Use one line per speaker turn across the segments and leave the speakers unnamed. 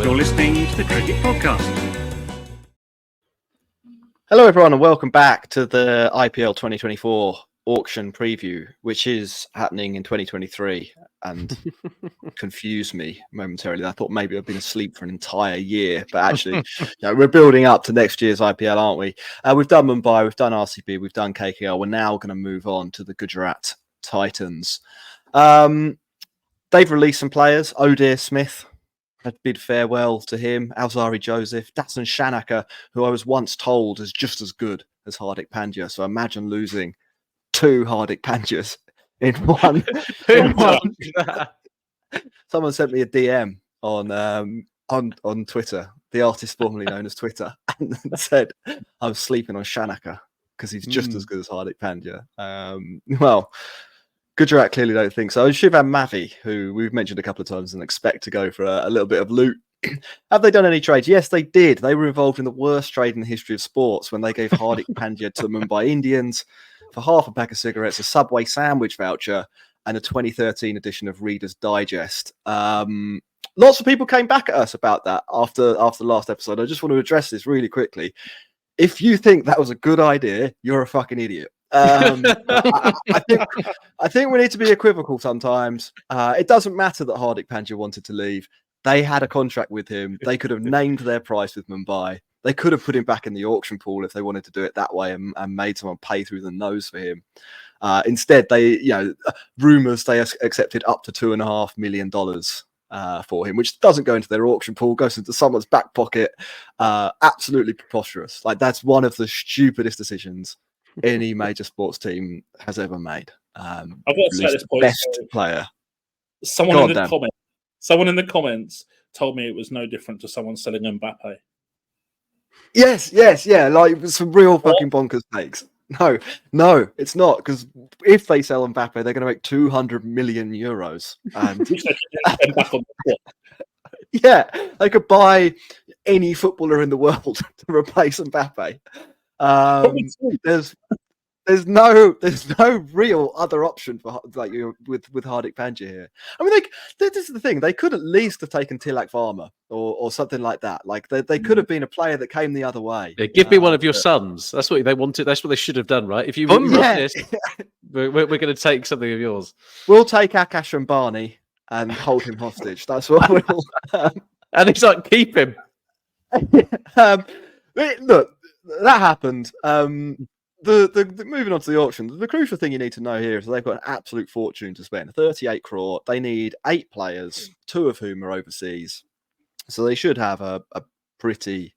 You're listening to the Cricket Podcast.
Hello, everyone, and welcome back to the IPL 2024 auction preview, which is happening in 2023 and confused me momentarily. I thought maybe I'd been asleep for an entire year, but actually, we're building up to next year's IPL, aren't we? We've done Mumbai, we've done RCB, we've done KKR. We're now going to move on to the Gujarat Titans. They've released some players. Odeer Smith, a bid farewell to him. Alzari Joseph, Datsun Shanaka, who I was once told is just as good as Hardik Pandya. So imagine losing two Hardik Pandyas in one. Someone sent me a DM on Twitter, the artist formerly known as Twitter, and said I was sleeping on Shanaka because he's just as good as Hardik Pandya. Well, Gujarat clearly don't think so. Shivam Mavi, who we've mentioned a couple of times and expect to go for a little bit of loot. Have they done any trades? Yes, they did. They were involved in the worst trade in the history of sports when they gave Hardik Pandya to Mumbai Indians for half a pack of cigarettes, a Subway sandwich voucher, and a 2013 edition of Reader's Digest. Lots of people came back at us about that after the last episode. I just want to address this really quickly. If you think that was a good idea, you're a fucking idiot. I think we need to be equivocal sometimes. It doesn't matter that Hardik Pandya wanted to leave. They had a contract with him. They could have named their price with Mumbai. They could have put him back in the auction pool if they wanted to do it that way and made someone pay through the nose for him. Instead, rumours they accepted up to $2.5 million for him, which doesn't go into their auction pool, goes into someone's back pocket. Absolutely preposterous. Like, that's one of the stupidest decisions any major sports team has ever made.
I've got to say at this point,
best player.
Someone in the comments told me it was no different to someone selling Mbappe.
Yes, yeah, like some real fucking bonkers takes. No, it's not, because if they sell Mbappe, they're going to make 200 million euros. And yeah, they could buy any footballer in the world to replace Mbappe. There's no real other option for with Hardik Pandya here. I mean, this is the thing. They could at least have taken Tilak Varma or something like that. Like they could have been a player that came the other way.
Yeah, give me one of your sons. That's what they wanted. That's what they should have done, right? If you this, we're going to take something of yours.
We'll take Akash and Barney and hold him hostage. That's what we'll.
And he's like, keep him.
Look. That happened. The moving on to the auction, the crucial thing you need to know here is they've got an absolute fortune to spend. 38 crore. They need 8 players, 2 of whom are overseas, so they should have a pretty,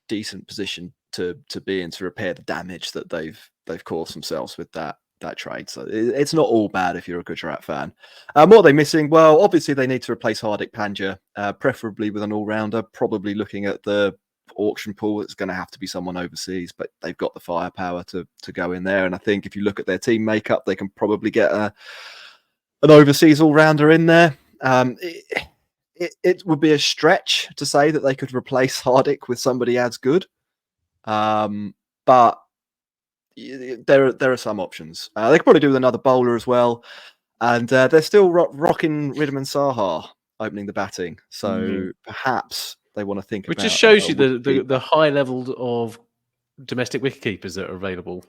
decent position to be in to repair the damage that they've caused themselves with that trade. So it's not all bad if you're a Gujarat fan. What are they missing? Well, obviously they need to replace Hardik Pandya, preferably with an all-rounder. Probably looking at the auction pool, it's going to have to be someone overseas, but they've got the firepower to go in there. And I think if you look at their team makeup, they can probably get an overseas all-rounder in there. It would be a stretch to say that they could replace Hardik with somebody as good, but there are some options. They could probably do with another bowler as well, and they're still rocking Ridham and Saha opening the batting, so perhaps they want to think
Which
about...
just shows you the high level of domestic wicketkeepers that are available.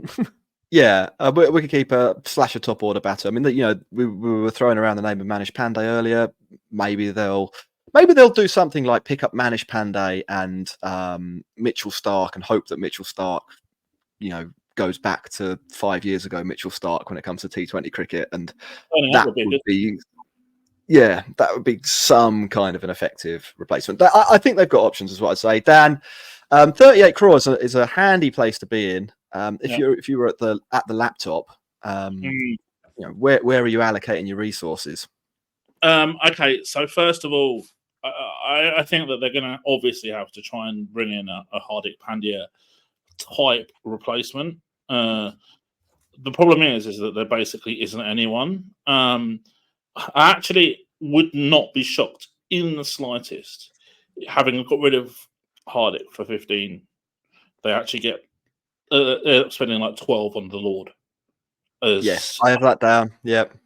Yeah, wicketkeeper / a top order batter. I mean, we were throwing around the name of Manish Pandey earlier. Maybe they'll do something like pick up Manish Pandey and Mitchell Starc and hope that Mitchell Starc, goes back to 5 years ago Mitchell Starc when it comes to T20 cricket, and that would be... Yeah, that would be some kind of an effective replacement. I think they've got options, is what I'd say. Dan, 38 crores is a handy place to be in. If you were at the laptop, where are you allocating your resources?
Okay, so first of all, I think that they're going to obviously have to try and bring in a Hardik Pandya type replacement. The problem is that there basically isn't anyone. I actually would not be shocked in the slightest, having got rid of Hardik for 15. They actually get spending like 12 on the Lord.
Yes, I have that down. Yep.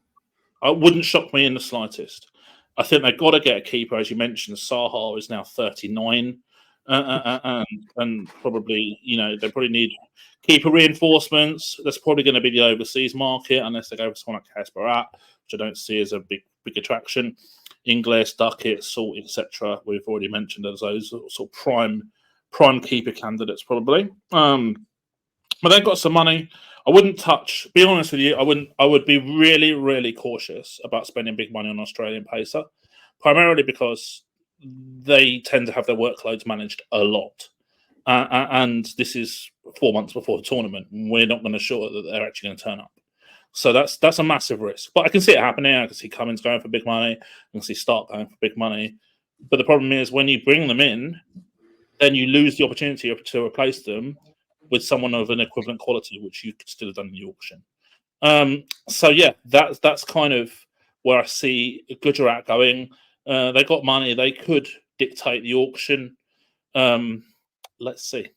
It wouldn't shock me in the slightest. I think they've got to get a keeper, as you mentioned. Saha is now 39, and probably they probably need keeper reinforcements. That's probably going to be the overseas market, unless they go for someone like Kasparat, which I don't see as a big attraction. Ingles, Duckett, Salt, etc. We've already mentioned as those sort of prime keeper candidates, probably. But they've got some money. I wouldn't touch. Be honest with you, I wouldn't. I would be really, really cautious about spending big money on an Australian pacer, primarily because they tend to have their workloads managed a lot, and this is 4 months before the tournament. We're not going to assure that they're actually going to turn up. So that's a massive risk. But I can see it happening. I can see Cummins going for big money. I can see Stark going for big money. But the problem is when you bring them in, then you lose the opportunity to replace them with someone of an equivalent quality, which you could still have done in the auction. So yeah, that's kind of where I see Gujarat going. They got money; they could dictate the auction. Let's see.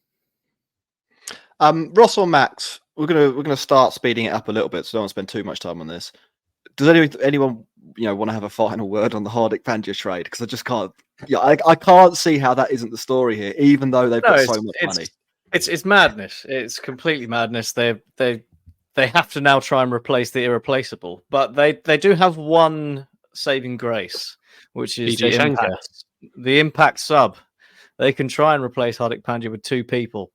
Ross or Max, we're gonna start speeding it up a little bit, so don't want to spend too much time on this. Does anyone want to have a final word on the Hardik Pandya trade? Because I just can't. Yeah, I can't see how that isn't the story here, even though they've got so much money.
It's madness. It's completely madness. They have to now try and replace the irreplaceable, but they do have one saving grace, which is the impact sub. They can try and replace Hardik Pandya with 2 people,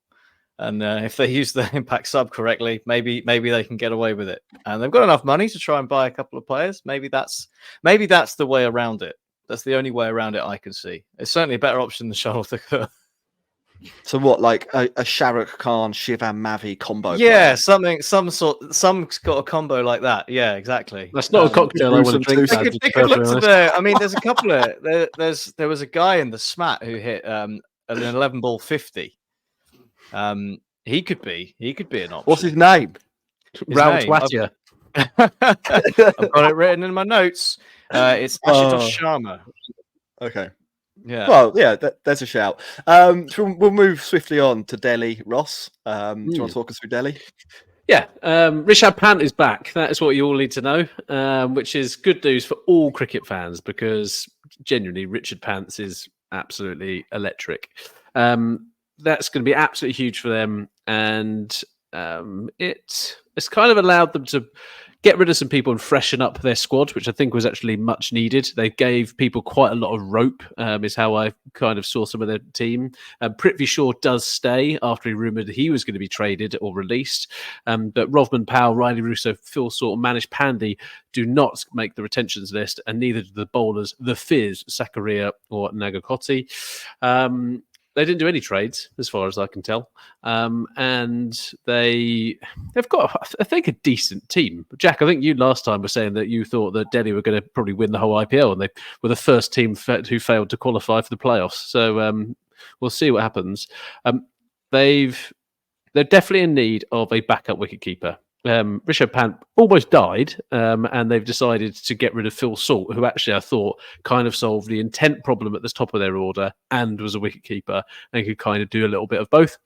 and if they use the impact sub correctly, maybe they can get away with it. And they've got enough money to try and buy a couple of players. Maybe that's the way around it. That's the only way around it I can see. It's certainly a better option than Charles Thakur.
So what, like a Shahrukh Khan, Shivam Mavi combo?
Yeah, player? Some's got a combo like that. Yeah, exactly.
That's not a cocktail I want to drink.
They could look to the. I mean, there's a couple of there was a guy in the SMAT who hit an 11 ball 50. He could be an option.
What's his name?
Raul Twatia.
I've got it written in my notes. It's Ashutosh Sharma.
Okay.
Yeah.
Well, yeah, there's a shout. So we'll move swiftly on to Delhi. Ross, do you want to talk us through Delhi?
Yeah, Rishabh Pant is back. That is what you all need to know, which is good news for all cricket fans because genuinely Richard Pants is absolutely electric. That's going to be absolutely huge for them, and it's kind of allowed them to get rid of some people and freshen up their squad, which I think was actually much needed. They gave people quite a lot of rope, is how I kind of saw some of their team. Prithvi Shaw does stay after he rumoured he was going to be traded or released. But Rovman Powell, Riley Russo, Phil Sort, Manish Pandey do not make the retentions list, and neither do the bowlers, the Fizz, Sakaria or Nagakotti. They didn't do any trades, as far as I can tell, and they've got, I think, a decent team. Jack, I think you last time were saying that you thought that Delhi were going to probably win the whole IPL, and they were the first team who failed to qualify for the playoffs. So we'll see what happens. They're definitely in need of a backup wicketkeeper. Rishabh Pant almost died, and they've decided to get rid of Phil Salt, who actually I thought kind of solved the intent problem at the top of their order and was a wicketkeeper and could kind of do a little bit of both.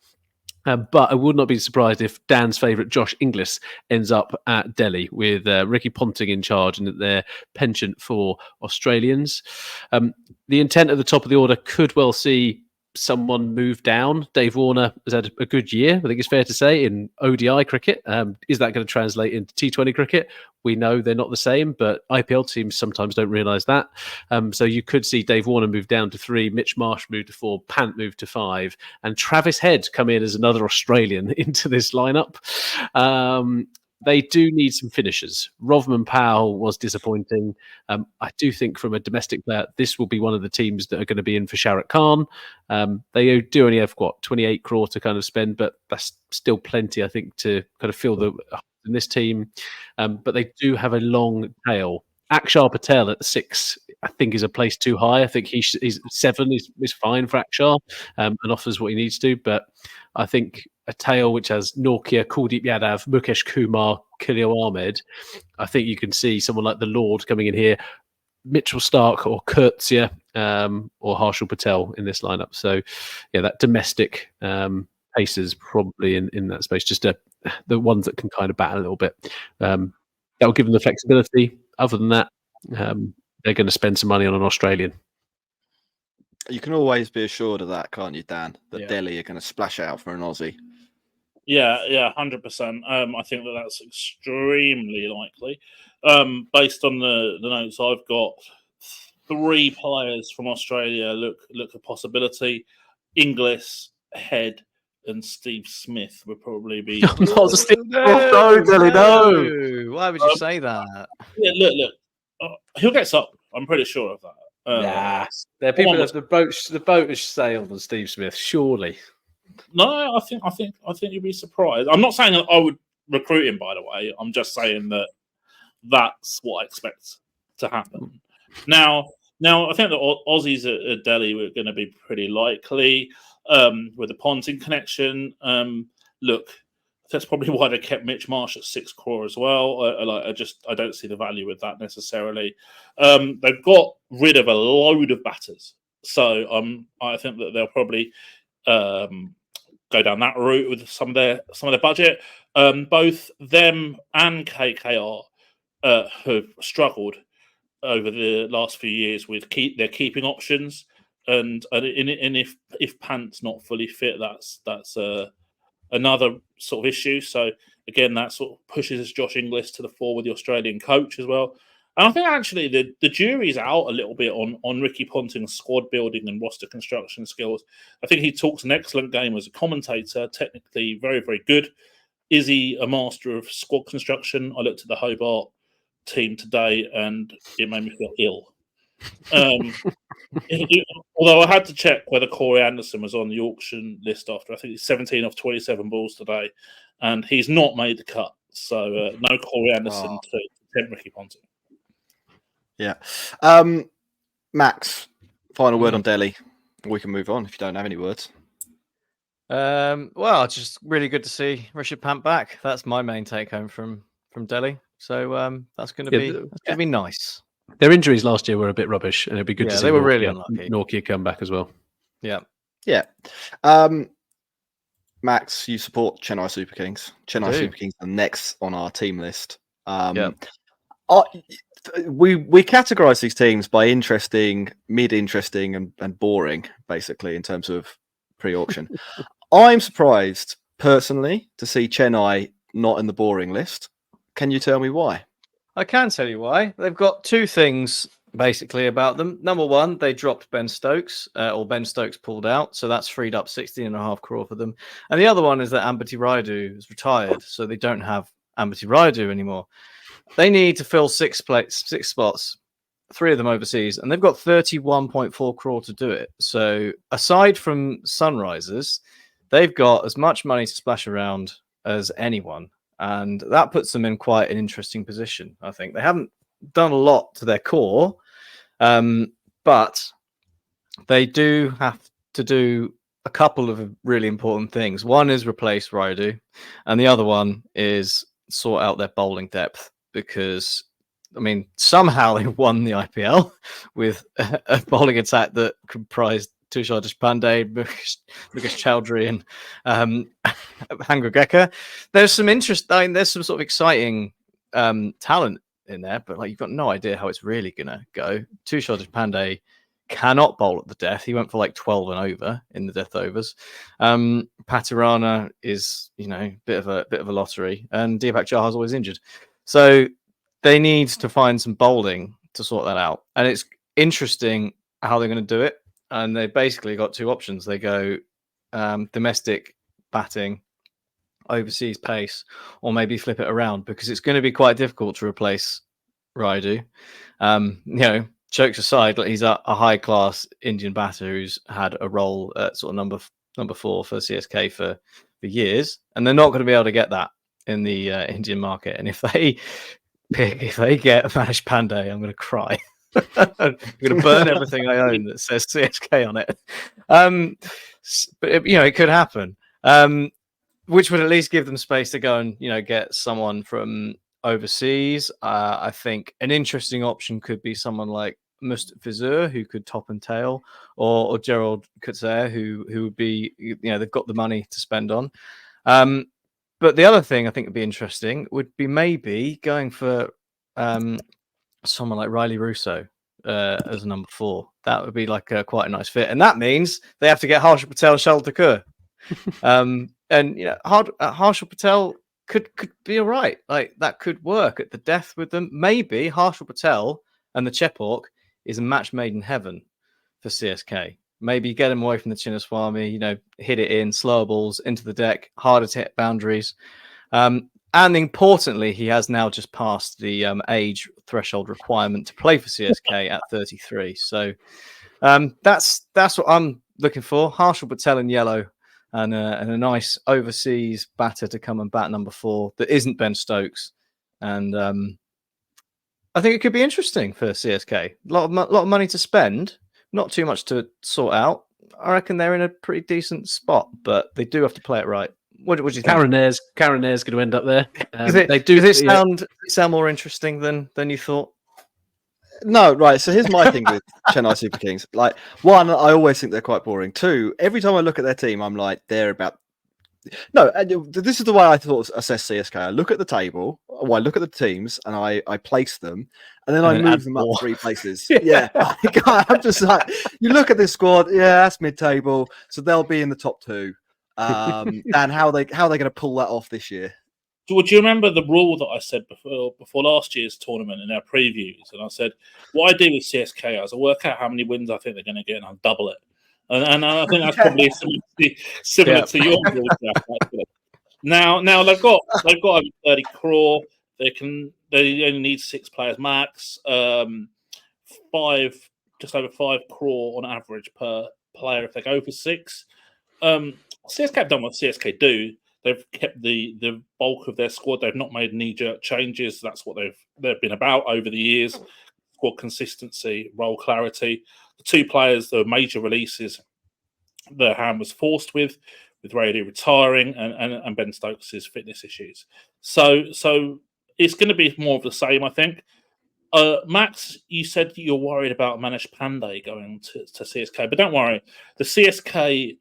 But I would not be surprised if Dan's favourite Josh Inglis ends up at Delhi with Ricky Ponting in charge and their penchant for Australians. The intent at the top of the order could well see someone move down. Dave Warner has had a good year, I think it's fair to say, in ODI cricket. Is that going to translate into T20 cricket? We know they're not the same, but IPL teams sometimes don't realise that. So you could see Dave Warner move down to 3, Mitch Marsh move to 4, Pant move to 5, and Travis Head come in as another Australian into this lineup. They do need some finishers. Rovman Powell was disappointing. I do think from a domestic player, this will be one of the teams that are going to be in for Shahrukh Khan. They do only have, 28 crore to kind of spend, but that's still plenty, I think, to kind of fill the in this team. But they do have a long tail. Akshar Patel at 6, I think, is a place too high. I think he's 7 is fine for Akshar and offers what he needs to. But I think a tail which has Norkia, Kuldeep Yadav, Mukesh Kumar, Khalil Ahmed, I think you can see someone like the Lord coming in here, Mitchell Stark or Kurtzia or Harshal Patel in this lineup. So, yeah, that domestic pacers probably in that space, just the ones that can kind of bat a little bit. That will give them the flexibility. Other than that, they're going to spend some money on an Australian.
You can always be assured of that, can't you, Dan? That
Yeah.
Delhi are going to splash out for an Aussie.
Yeah, 100%. I think that's extremely likely. Based on the notes I've got, 3 players from Australia look a possibility. Inglis, Head, and Steve Smith would probably be.
No, Delhi, no.
Why would you say that?
Yeah, look. He'll get something. I'm pretty sure of that.
Nah, there are people that the boat has sailed on Steve Smith. Surely,
No, I think you'd be surprised. I'm not saying that I would recruit him. By the way, I'm just saying that that's what I expect to happen. Now, I think the Aussies at Delhi were going to be pretty likely with the Ponting connection. Look, that's probably why they kept Mitch Marsh at 6 crore as well. I don't see the value with that necessarily. They've got rid of a load of batters, so I think that they'll probably go down that route with some of their budget. Both them and KKR have struggled over the last few years with their keeping options, and if Pant's not fully fit, that's another sort of issue. So again, that sort of pushes Josh Inglis to the fore with the Australian coach as well. And I think actually the jury's out a little bit on Ricky Ponting's squad building and roster construction skills. I think he talks an excellent game as a commentator, technically very, very good. Is he a master of squad construction? I looked at the Hobart team today and it made me feel ill. Although I had to check whether Corey Anderson was on the auction list after, I think he's 17 off 27 balls today, and he's not made the cut. So no Corey Anderson to tempt Ricky Ponting.
Yeah. Max, final word on Delhi. We can move on if you don't have any words.
Well, it's just really good to see Rishabh Pant back. That's my main take home from Delhi. So that's going to be nice.
Their injuries last year were a bit rubbish, and it'd be good to see
they were really unlucky.
Norkia come back as well.
Yeah.
Max, you support Chennai Super Kings. Chennai Super Kings are next on our team list. We categorize these teams by interesting, mid-interesting, and boring, basically, in terms of pre-auction. I'm surprised, personally, to see Chennai not in the boring list. Can you tell me why?
I can tell you why. They've got 2 things, basically, about them. Number one, they dropped Ben Stokes, or Ben Stokes pulled out, so that's freed up 16.5 crore for them. And the other one is that Ambati Rayudu is retired, so they don't have Ambati Rayudu anymore. They need to fill 6 spots, 3 of them overseas, and they've got 31.4 crore to do it. So aside from Sunrisers, they've got as much money to splash around as anyone, and that puts them in quite an interesting position. I think they haven't done a lot to their core, but they do have to do a couple of really important things. One is replace Rayudu, and the other one is sort out their bowling depth, because I mean, somehow they won the IPL with a bowling attack that comprised Tushar Deshpande, Mukesh Chowdhury, and Hangageka. There's some interest. I mean, there's some sort of exciting talent in there, but like you've got no idea how it's really gonna go. Tushar Deshpande cannot bowl at the death. He went for like 12 and over in the death overs. Patirana is, bit of a lottery, and Deepak Chahar's always injured. So they need to find some bowling to sort that out. And it's interesting how they're going to do it. And they basically got 2 options. They go domestic batting, overseas pace, or maybe flip it around, because it's going to be quite difficult to replace Rayudu. Jokes aside, he's a high-class Indian batter who's had a role at sort of number 4 for CSK for years, and they're not going to be able to get that in the Indian market. And if they get Manish Pandey, I'm going to cry. I'm going to burn everything I own that says CSK on it. But it could happen, which would at least give them space to go and get someone from overseas. I think an interesting option could be someone like Mustafizur, who could top and tail, or Gerald Kutzer, who would be, they've got the money to spend on. But the other thing I think would be interesting would be maybe going for someone like Riley Russo, as a number 4. That would be like quite a nice fit, and that means they have to get Harshal Patel and Shardul Thakur. And Harshal Patel could be all right. Like that could work at the death with them. Maybe Harshal Patel and the Chepauk is a match made in heaven for CSK. Maybe get him away from the Chinnaswamy, hit it in, slower balls into the deck, harder to hit boundaries. And importantly, he has now just passed the age threshold requirement to play for CSK at 33. So that's what I'm looking for. Harshal Patel in yellow and a nice overseas batter to come and bat number 4 that isn't Ben Stokes. And I think it could be interesting for CSK. A lot of money to spend, not too much to sort out. I reckon they're in a pretty decent spot, but they do have to play it right. What do you think?
Caraner's going to end up there.
Does it sound more interesting than you thought?
No, right. So here's my thing with Chennai Super Kings. Like, one, I always think they're quite boring. 2, every time I look at their team, I'm like, they're about. No, and this is the way I thought assess CSK. I look at the table, I look at the teams, and I place them, and then I move them up 3 places. Yeah, I'm just like, you look at this squad. Yeah, that's mid-table, so they'll be in the top 2. And how are they going to pull that off this year?
Would you remember the rule that I said before last year's tournament in our previews? And I said, what I do with CSK is I work out how many wins I think they're going to get, and I'll double it. And I think that's probably similar to your rule. Now they've got over 30 crore. They only need 6 players max. Just over 5 crore on average per player if they go for 6. CSK have done what CSK do. They've kept the bulk of their squad. They've not made knee-jerk changes. That's what they've been about over the years. Squad consistency, role clarity. The 2 players, the major releases, the hand was forced with Rayudu retiring and Ben Stokes' fitness issues. So it's going to be more of the same, I think. Max, you said you're worried about Manish Pandey going to CSK, but don't worry. The CSK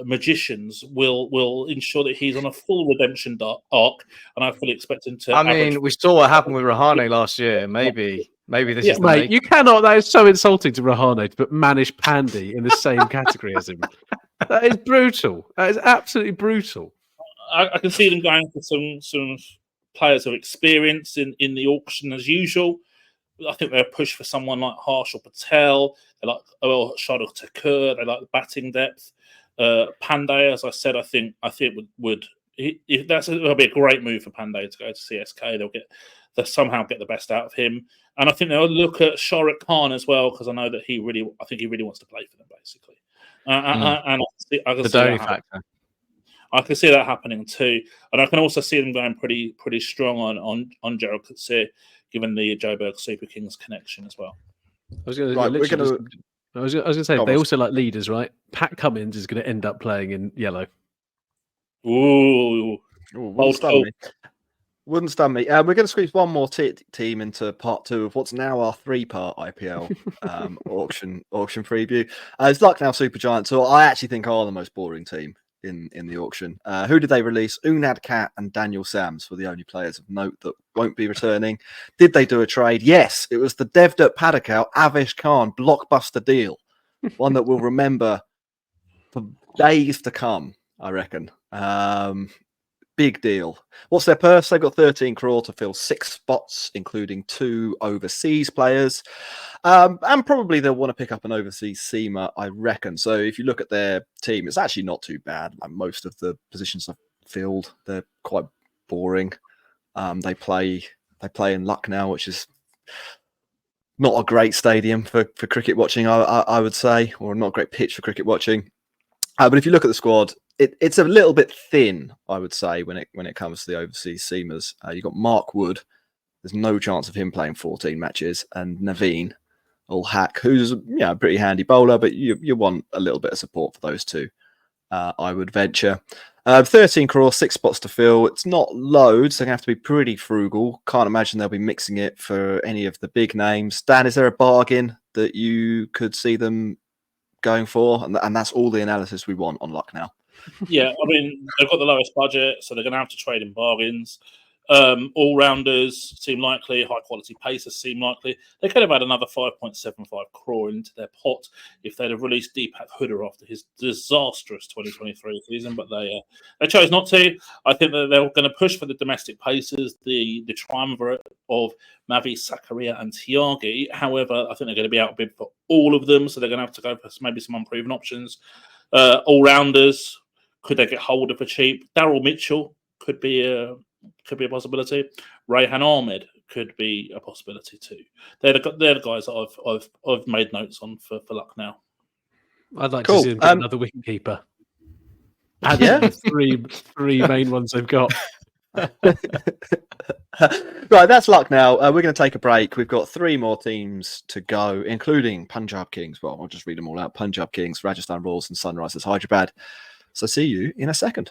magicians will ensure that he's on a full redemption arc, and I fully expect him to.
I mean, we saw what happened with Rahane last year. Maybe this is the
mate. You cannot. That is so insulting to Rahane to put Manish Pandey in the same category as him. That is brutal. That is absolutely brutal.
I can see them going for some players of experience in the auction as usual. I think they'll push for someone like Harshal Patel. They like Shardul Thakur. They like the batting depth. Pandey, as I said, I think that'll be a great move for Pandey to go to CSK. They'll somehow get the best out of him, and I think they'll look at Shahrukh Khan as well, because I know that he really wants to play for them, basically. And I can see that factor. I can see that happening too, and I can also see them going pretty strong on Gerald Coetzee, given the Joburg Super Kings connection as well.
I was going to say, they also like leaders, right? Pat Cummins is going to end up playing in yellow.
Ooh,
Wouldn't stun me. We're going to squeeze one more team into part 2 of what's now our 3-part IPL auction preview. It's Lucknow Super Giants, who I actually think are the most boring team in the auction. Who did they release? Unad Kat and Daniel Sams were the only players of note that won't be returning. Did they do a trade? Yes, it was the Devdutt Padikkal Avesh Khan blockbuster deal, one that we'll remember for days to come, I reckon. Big deal. What's their purse? They've got 13 crore to fill 6 spots, including 2 overseas players. And probably they'll want to pick up an overseas seamer, I reckon. So if you look at their team, it's actually not too bad. Like most of the positions I've filled, they're quite boring. They play in Lucknow, which is not a great stadium for cricket watching, I would say, or not a great pitch for cricket watching. But if you look at the squad, it's a little bit thin, I would say, when it comes to the overseas seamers. You've got Mark Wood. There's no chance of him playing 14 matches. And Naveen Ul-Haq, who's a pretty handy bowler, but you want a little bit of support for those 2, I would venture. 13 crore, 6 spots to fill. It's not loads. They're going to have to be pretty frugal. Can't imagine they'll be mixing it for any of the big names. Dan, is there a bargain that you could see them going for? And that's all the analysis we want on Lucknow.
Yeah, I mean, they've got the lowest budget, so they're going to have to trade in bargains. All-rounders seem likely. High-quality pacers seem likely. They could have had another 5.75 crore into their pot if they'd have released Deepak Hooda after his disastrous 2023 season, but they chose not to. I think that they're going to push for the domestic pacers, the triumvirate of Mavi, Zakaria and Tyagi. However, I think they're going to be outbid for all of them, so they're going to have to go for maybe some unproven options. All-rounders, could they get Holder for cheap? Daryl Mitchell could be a possibility. Rayhan Ahmed could be a possibility too. They're the guys that I've made notes on for Lucknow.
I'd like to see them get another wicket keeper. And the three main ones they've got.
Right, that's Lucknow. We're going to take a break. We've got 3 more teams to go, including Punjab Kings. Well, I'll just read them all out. Punjab Kings, Rajasthan Royals and Sunrisers Hyderabad. So see you in a second.